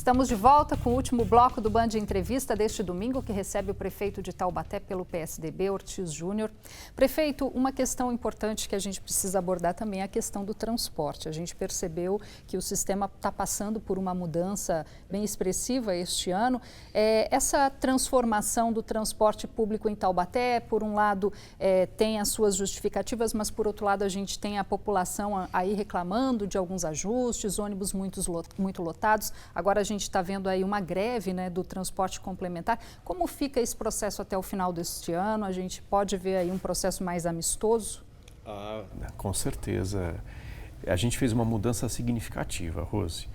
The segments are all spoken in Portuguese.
Estamos de volta com o último bloco do Band Entrevista deste domingo, que recebe o prefeito de Taubaté pelo PSDB, Ortiz Júnior. Prefeito, uma questão importante que a gente precisa abordar também é a questão do transporte. A gente percebeu que o sistema está passando por uma mudança bem expressiva este ano. Essa transformação do transporte público em Taubaté, por um lado, tem as suas justificativas, mas por outro lado a gente tem a população aí reclamando de alguns ajustes, ônibus muito lotados. Agora a gente está vendo aí uma greve, né, do transporte complementar. Como fica esse processo até o final deste ano? A gente pode ver aí um processo mais amistoso? Com certeza. A gente fez uma mudança significativa, Rose.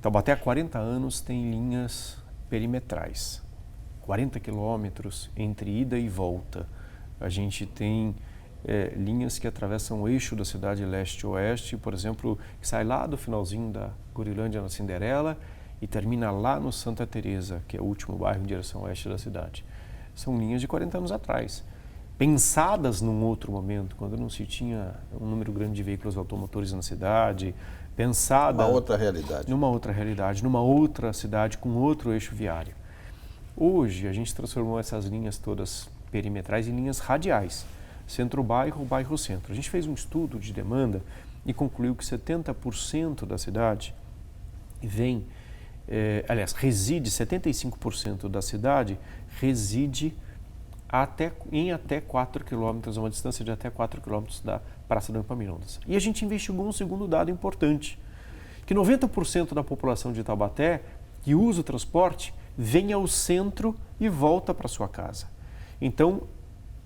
Taubaté há 40 anos tem linhas perimetrais, 40 quilômetros entre ida e volta. A gente tem linhas que atravessam o eixo da cidade leste-oeste, por exemplo, que sai lá do finalzinho da Gurilândia na Cinderela e termina lá no Santa Teresa, que é o último bairro em direção oeste da cidade. São linhas de 40 anos atrás, pensadas num outro momento, quando não se tinha um número grande de veículos automotores na cidade, pensada numa outra realidade, numa outra cidade com outro eixo viário. Hoje a gente transformou essas linhas todas perimetrais em linhas radiais, centro-bairro, bairro-centro. A gente fez um estudo de demanda e concluiu que 70% da cidade reside, 75% da cidade reside em até 4 quilômetros, uma distância de até 4 quilômetros da Praça do Epaminondas. E a gente investigou um segundo dado importante, que 90% da população de Taubaté que usa o transporte vem ao centro e volta para sua casa. Então,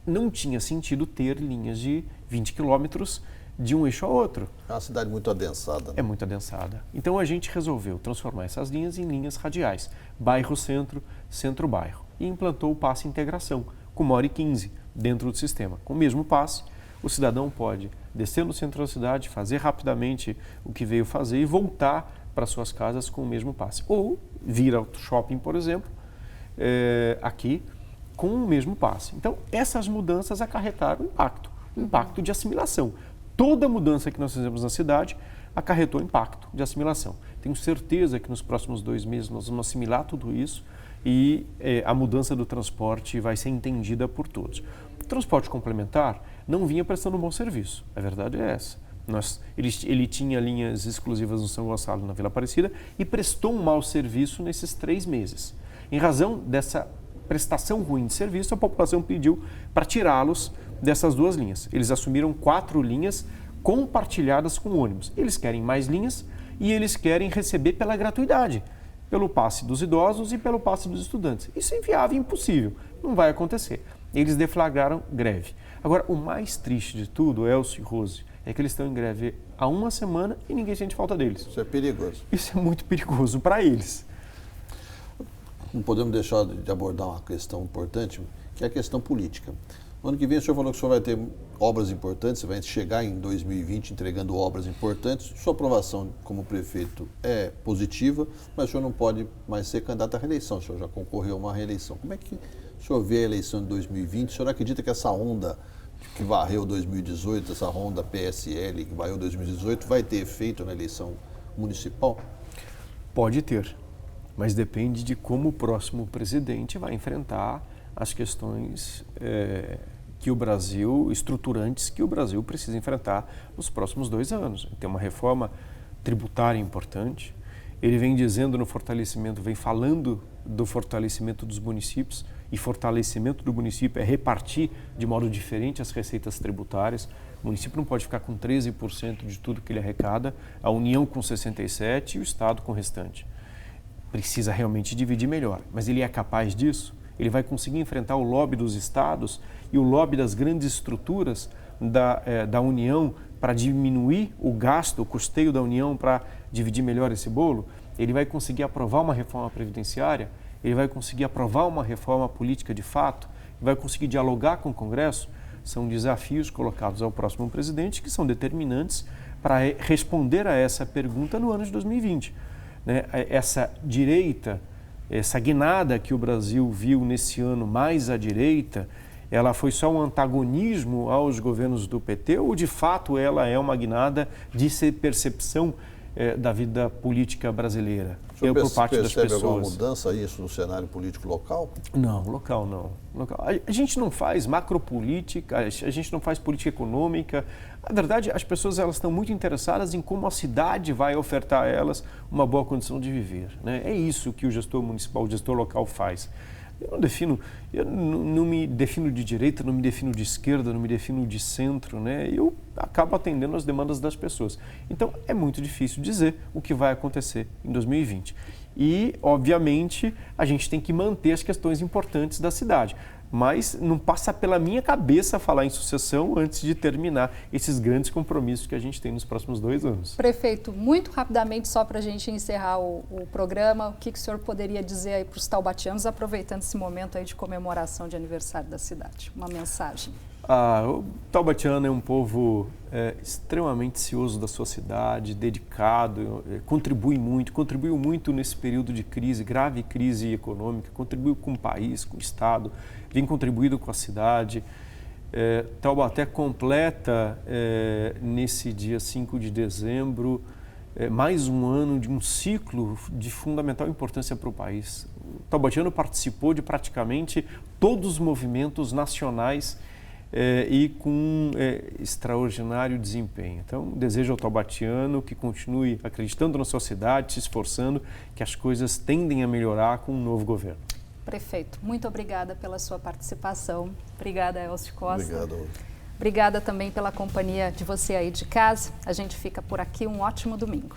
não tinha sentido ter linhas de 20 quilômetros de um eixo a outro. É uma cidade muito adensada. Né? É muito adensada. Então a gente resolveu transformar essas linhas em linhas radiais, bairro-centro, centro-bairro, e implantou o passe integração, com 1h15 dentro do sistema. Com o mesmo passe, o cidadão pode descer no centro da cidade, fazer rapidamente o que veio fazer e voltar para suas casas com o mesmo passe. Ou vir ao shopping, por exemplo, aqui, com o mesmo passe. Então, essas mudanças acarretaram impacto de assimilação. Toda mudança que nós fizemos na cidade acarretou impacto de assimilação. Tenho certeza que nos próximos 2 meses nós vamos assimilar tudo isso e a mudança do transporte vai ser entendida por todos. O transporte complementar não vinha prestando um bom serviço, a verdade é essa. Ele tinha linhas exclusivas no São Gonçalo, na Vila Aparecida, e prestou um mau serviço nesses 3 meses. Em razão dessa prestação ruim de serviço, a população pediu para tirá-los dessas 2 linhas. Eles assumiram 4 linhas compartilhadas com ônibus. Eles querem mais linhas e eles querem receber pela gratuidade, pelo passe dos idosos e pelo passe dos estudantes. Isso é inviável e impossível, não vai acontecer. Eles deflagraram greve. Agora, o mais triste de tudo, Elcio e Rose, é que eles estão em greve há 1 semana e ninguém sente falta deles. Isso é perigoso. Isso é muito perigoso para eles. Não podemos deixar de abordar uma questão importante, que é a questão política. No ano que vem, o senhor falou que o senhor vai ter obras importantes, você vai chegar em 2020 entregando obras importantes. Sua aprovação como prefeito é positiva, mas o senhor não pode mais ser candidato à reeleição, o senhor já concorreu a uma reeleição. Como é que o senhor vê a eleição de 2020? O senhor acredita que essa onda que varreu 2018, essa onda PSL que varreu 2018, vai ter efeito na eleição municipal? Pode ter, mas depende de como o próximo presidente vai enfrentar as questões estruturantes que o Brasil precisa enfrentar nos próximos 2 anos. Tem uma reforma tributária importante, ele vem dizendo vem falando do fortalecimento dos municípios, e fortalecimento do município é repartir de modo diferente as receitas tributárias. O município não pode ficar com 13% de tudo que ele arrecada, a União com 67% e o Estado com o restante. Precisa realmente dividir melhor, mas ele é capaz disso? Ele vai conseguir enfrentar o lobby dos estados e o lobby das grandes estruturas da União para diminuir o gasto, o custeio da União para dividir melhor esse bolo? Ele vai conseguir aprovar uma reforma previdenciária? Ele vai conseguir aprovar uma reforma política de fato? Vai conseguir dialogar com o Congresso? São desafios colocados ao próximo presidente que são determinantes para responder a essa pergunta no ano de 2020. Né? Essa direita, essa guinada que o Brasil viu nesse ano mais à direita, ela foi só um antagonismo aos governos do PT ou de fato ela é uma guinada de percepção da vida política brasileira. O senhor Por parte das percebe alguma pessoas. mudança isso no cenário político local? Não, local não. A gente não faz macropolítica, a gente não faz política econômica. Na verdade, as pessoas elas estão muito interessadas em como a cidade vai ofertar a elas uma boa condição de viver, né? É isso que o gestor municipal, o gestor local faz. Eu não me defino de direita, não me defino de esquerda, não me defino de centro, né? Eu acabo atendendo às demandas das pessoas. Então, é muito difícil dizer o que vai acontecer em 2020. E, obviamente, a gente tem que manter as questões importantes da cidade. Mas não passa pela minha cabeça falar em sucessão antes de terminar esses grandes compromissos que a gente tem nos próximos 2 anos. Prefeito, muito rapidamente, só para a gente encerrar o programa, o que o senhor poderia dizer aí para os taubatianos, aproveitando esse momento aí de comemoração de aniversário da cidade? Uma mensagem. O taubatiano é um povo extremamente cioso da sua cidade, dedicado, contribuiu muito nesse período de crise, grave crise econômica, contribuiu com o país, com o Estado, vem contribuindo com a cidade. Taubaté completa, nesse dia 5 de dezembro, mais um ano de um ciclo de fundamental importância para o país. O taubatiano participou de praticamente todos os movimentos nacionais e com extraordinário desempenho. Então, desejo ao taubatiano que continue acreditando na sua cidade, se esforçando, que as coisas tendem a melhorar com um novo governo. Prefeito, muito obrigada pela sua participação. Obrigada, Elcio Costa. Obrigado. Obrigada também pela companhia de você aí de casa. A gente fica por aqui. Um ótimo domingo.